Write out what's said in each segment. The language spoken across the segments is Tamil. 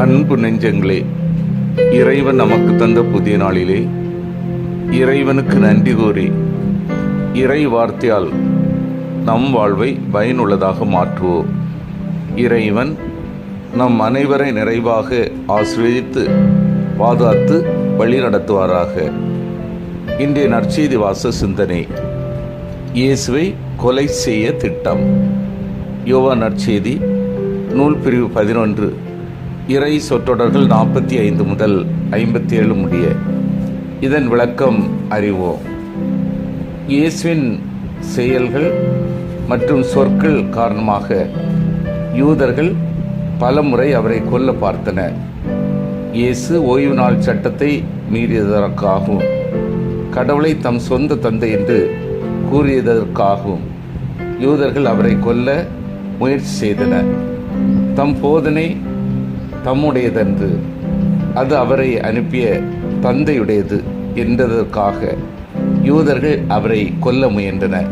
அன்பு நெஞ்சங்களே, இறைவன் நமக்கு தந்த புதிய நாளிலே இறைவனுக்கு நன்றி கூறி இறை வார்த்தையால் நம் வாழ்வை பயனுள்ளதாக மாற்றுவோம். இறைவன் நம் அனைவரை நிறைவாக ஆசீர்வதித்து பாதுகாத்து வழி நடத்துவாராக. இன்றைய நற்செய்தி வாச சிந்தனை: இயேசுவை கொலை செய்ய திட்டம். யோவான் நற்செய்தி நூல் பிரிவு 11, இறை சொற்றொடர்கள் 45 முதல் 57 முடிய. இதன் விளக்கம் அறிவோம். இயேசுவின் செயல்கள் மற்றும் சொற்கள் காரணமாக யூதர்கள் பலமுறை அவரை கொல்ல பார்த்தனர். இயேசு ஓய்வு நாள் சட்டத்தை மீறியதற்காகவும் கடவுளை தம் சொந்த தந்தை என்று கூறியதற்காகவும் யூதர்கள் அவரை கொல்ல முயற்சி செய்தனர். தம் போதனை தம்முடையதன்று, அது அவரை அனுப்பிய தந்தையுடையது என்றதற்காக யூதர்கள் அவரை கொல்ல முயன்றனர்.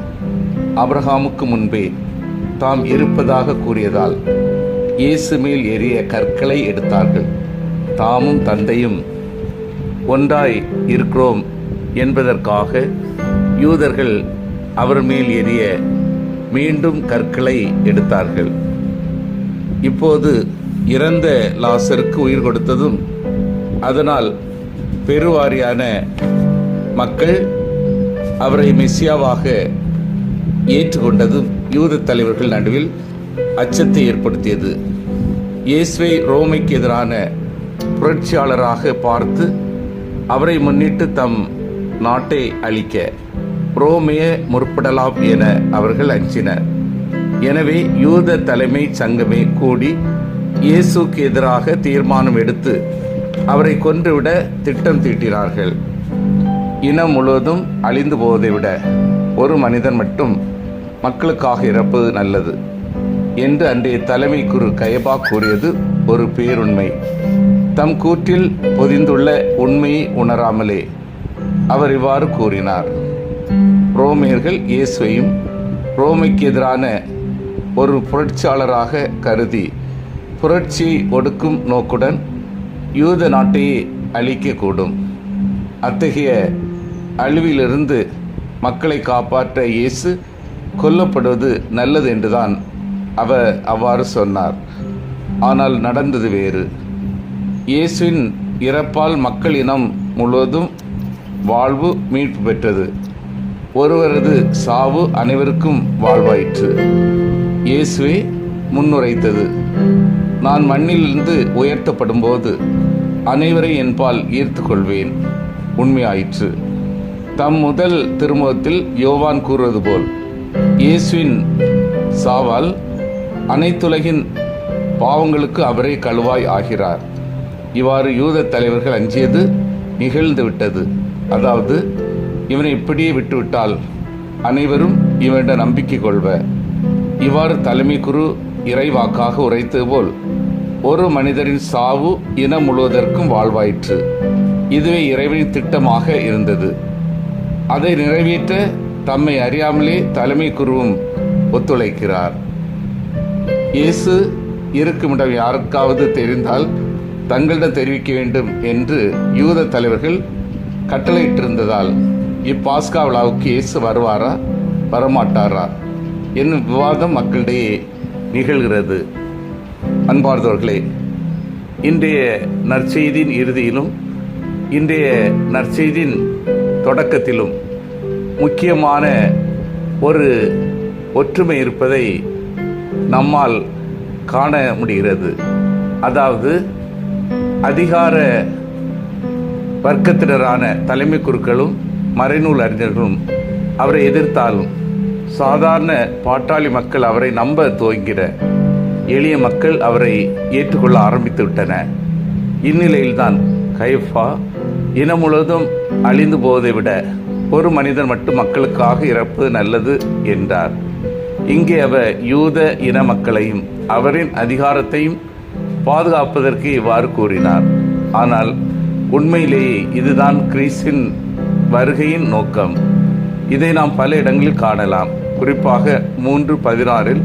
ஆபிரகாமுக்கு முன்பே தாம் இருப்பதாக கூறியதால் இயேசு மேல் எறிய கற்களை எடுத்தார்கள். தாமும் தந்தையும் ஒன்றாய் இருக்கிறோம் என்பதற்காக யூதர்கள் அவர் மேல் எறிய மீண்டும் கற்களை எடுத்தார்கள். இப்போது இறந்த லாசருக்கு உயிர் கொடுத்ததும் அதனால் பெருவாரியான மக்கள் அவரை மெசியாவாக ஏற்றுக்கொண்டதும் யூத தலைவர்கள் நடுவில் அச்சத்தை ஏற்படுத்தியது. இயேசுவை ரோமைக்கு எதிரான புரட்சியாளராக பார்த்து அவரை முன்னிட்டு தம் நாட்டை அழிக்க ரோமைய முற்படலாம் என அவர்கள் அஞ்சினர். எனவே யூத தலைமை சங்கமே கூடி இயேசுக்கு எதிராக தீர்மானம் எடுத்து அவரை கொன்றுவிட திட்டம் தீட்டினார்கள். இனம் முழுவதும் அழிந்து போவதை விட ஒரு மனிதன் மட்டும் மக்களுக்காக இறப்பது நல்லது என்று அன்றைய தலைமை குரு கயபா கூறியது ஒரு பேருண்மை. தம் கூற்றில் பொதிந்துள்ள உண்மையை உணராமலே அவர் இவ்வாறு கூறினார். ரோமியர்கள் இயேசுவையும் ரோமைக்கு எதிரான ஒரு புரட்சியாளராக கருதி புரட்சியை ஒடுக்கும் நோக்குடன் யூத நாட்டையே அழிக்கக்கூடும். அத்தகைய அழிவிலிருந்து மக்களை காப்பாற்ற இயேசு கொல்லப்படுவது நல்லது என்றுதான் அவர் அவ்வாறு சொன்னார். ஆனால் நடந்தது வேறு. இயேசுவின் இறப்பால் மக்கள் இனம் முழுவதும் வாழ்வு மீட்பு பெற்றது. ஒருவரது சாவு அனைவருக்கும் வாழ்வாயிற்று. இயேசுவே முன்னுரைத்தது: நான் மண்ணிலிருந்து உயர்த்தப்படும் போது அனைவரை என்பால் ஈர்த்து கொள்வேன். உண்மையாயிற்று. தம் முதல் திருமுகத்தில் யோவான் கூறுவது போல் இயேசுவின் சாவால் அனைத்துலகின் பாவங்களுக்கு அவரே கழுவாய் ஆகிறார். இவ்வாறு யூத தலைவர்கள் அஞ்சியது நிகழ்ந்து விட்டது. அதாவது, இவனை இப்படியே விட்டுவிட்டால் அனைவரும் இவனிடம் நம்பிக்கை கொள்வர். இவ்வாறு தலைமை குரு இறைவாக்காக உரைத்தது போல் ஒரு மனிதரின் சாவு இனம் முழுவதற்கும் வாழ்வாயிற்று. இதுவே இறைவனின் திட்டமாக இருந்தது. அதை நிறைவேற்ற தம்மை அறியாமலே தலைமை குருவும் ஒத்துழைக்கிறார். இயேசு இருக்குமிடம் யாருக்காவது தெரிந்தால் தங்களிடம் தெரிவிக்க வேண்டும் என்று யூத தலைவர்கள் கட்டளையிட்டிருந்ததால் இப்பாஸ்கா விழாவுக்கு இயேசு வருவாரா வரமாட்டாரா என்னும் விவாதம் மக்களிடையே நிகழ்கிறது. அன்பார்ந்தவர்களே, இன்றைய நற்செய்தியின் இறுதியிலும் இன்றைய நற்செய்தியின் தொடக்கத்திலும் முக்கியமான ஒரு ஒற்றுமை இருப்பதை நம்மால் காண முடிகிறது. அதாவது, அதிகார வர்க்கத்தினரான தலைமை குருக்களும் மறைநூல் அறிஞர்களும் அவரை எதிர்த்தாலும் சாதாரண பாட்டாளி மக்கள் அவரை நம்ப துவங்கிற எளிய மக்கள் அவரை ஏற்றுக்கொள்ள ஆரம்பித்து விட்டனர். இந்நிலையில்தான் கயபா இனம் முழுவதும் அழிந்து போவதை விட ஒரு மனிதன் மட்டும் மக்களுக்காக இறப்பது நல்லது என்றார். இங்கே அவர் யூத இன மக்களையும் அவரின் அதிகாரத்தையும் பாதுகாப்பதற்கு இவ்வாறு கூறினார். ஆனால் உண்மையிலேயே இதுதான் கிறிஸ்துவின் வருகையின் நோக்கம். இதை நாம் பல இடங்களில் காணலாம். குறிப்பாக 3:16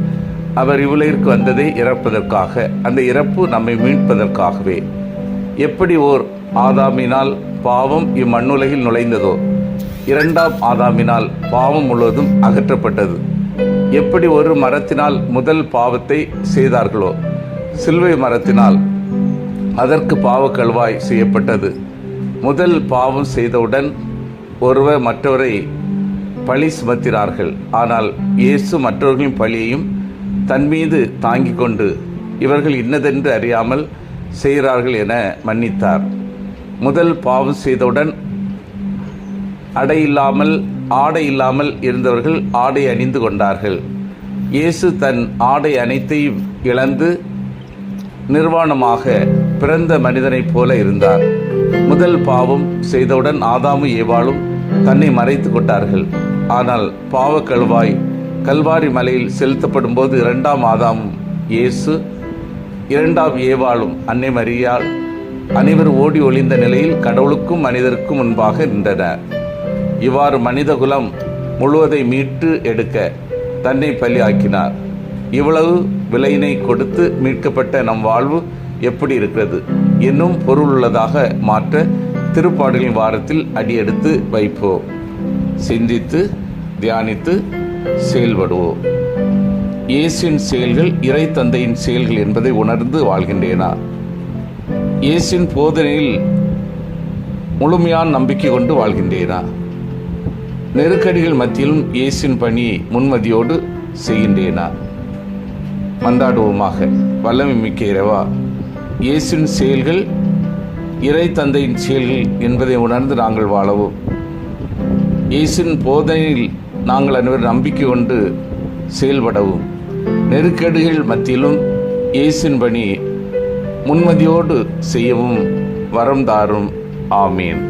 அவர் இவ்வுலகிற்கு வந்ததை இறப்பதற்காக, அந்த இறப்பு நம்மை மீட்பதற்காகவே. எப்படி ஓர் ஆதாமினால் பாவம் இம்மண்ணுலகில் நுழைந்ததோ, இரண்டாம் ஆதாமினால் பாவம் முழுவதும் அகற்றப்பட்டது. எப்படி ஒரு மரத்தினால் முதல் பாவத்தை செய்தார்களோ, சிலுவை மரத்தினால் அதற்கு பாவக்கழுவாய் செய்யப்பட்டது. முதல் பாவம் செய்தவுடன் ஒருவர் மற்றவரை பழி சுமத்தினார்கள். ஆனால் இயேசு மற்றவர்களின் பழியையும் தன் மீது தாங்கிக் கொண்டு இவர்கள் இன்னதென்று அறியாமல் செய்கிறார்கள் என மன்னித்தார். முதல் பாவம் செய்தவுடன் ஆடை இல்லாமல் இருந்தவர்கள் ஆடை அணிந்து கொண்டார்கள். இயேசு தன் ஆடை அனைத்தையும் இழந்து நிர்வாணமாக பிறந்த மனிதனைப் போல இருந்தார். முதல் பாவம் செய்தவுடன் ஆதாமும் ஏவாளும் தன்னை மறைத்து கொண்டார்கள். ஆனால் பாவக்கழுவாய் கல்வாரி மலையில் செலுத்தப்படும் போது இரண்டாம் ஆதாமும் இயேசு, இரண்டாம் ஏவாளும் அன்னை மரியாள் அனைவரும் ஓடி ஒளிந்த நிலையில் கடவுளுக்கும் மனிதருக்கும் முன்பாக நின்றனர். இவ்வாறு மனிதகுலம் முழுவதை மீட்டு எடுக்க தன்னை பலியாக்கினார். இவ்வளவு விலையினை கொடுத்து மீட்கப்பட்ட நம் வாழ்வு எப்படி இருக்கிறது என்னும் பொருள் உள்ளதாக மாற்ற திருப்பாடலின் வாரத்தில் அடியெடுத்து வைப்போம். சிந்தித்து தியானித்து செயல்படுவோம். இயேசுவின் செயல்கள் இறை தந்தையின் செயல்கள் என்பதை உணர்ந்து வாழ்கின்றேனா? இயேசுவின் போதனையில் முழுமையான நம்பிக்கை கொண்டு வாழ்கின்றேனா? நெருக்கடிகள் மத்தியிலும் இயேசுவின் பணியை முன்மதியோடு செய்கின்றேனா? மன்றாடுவோமாக. வல்லமை மிக்க இறைவா, இயேசுவின் செயல்கள் இறை தந்தையின் செயல்கள் என்பதை உணர்ந்து நாங்கள் வாழவும், இயேசுவின் போதனையில் நாங்கள் அனைவரும் நம்பிக்கை கொண்டு செயல்படவும், நெருக்கடிகள் மத்தியிலும் இயேசுவின் பணி முன்மதியோடு செய்யவும் வரம் தாரும். ஆமீன்.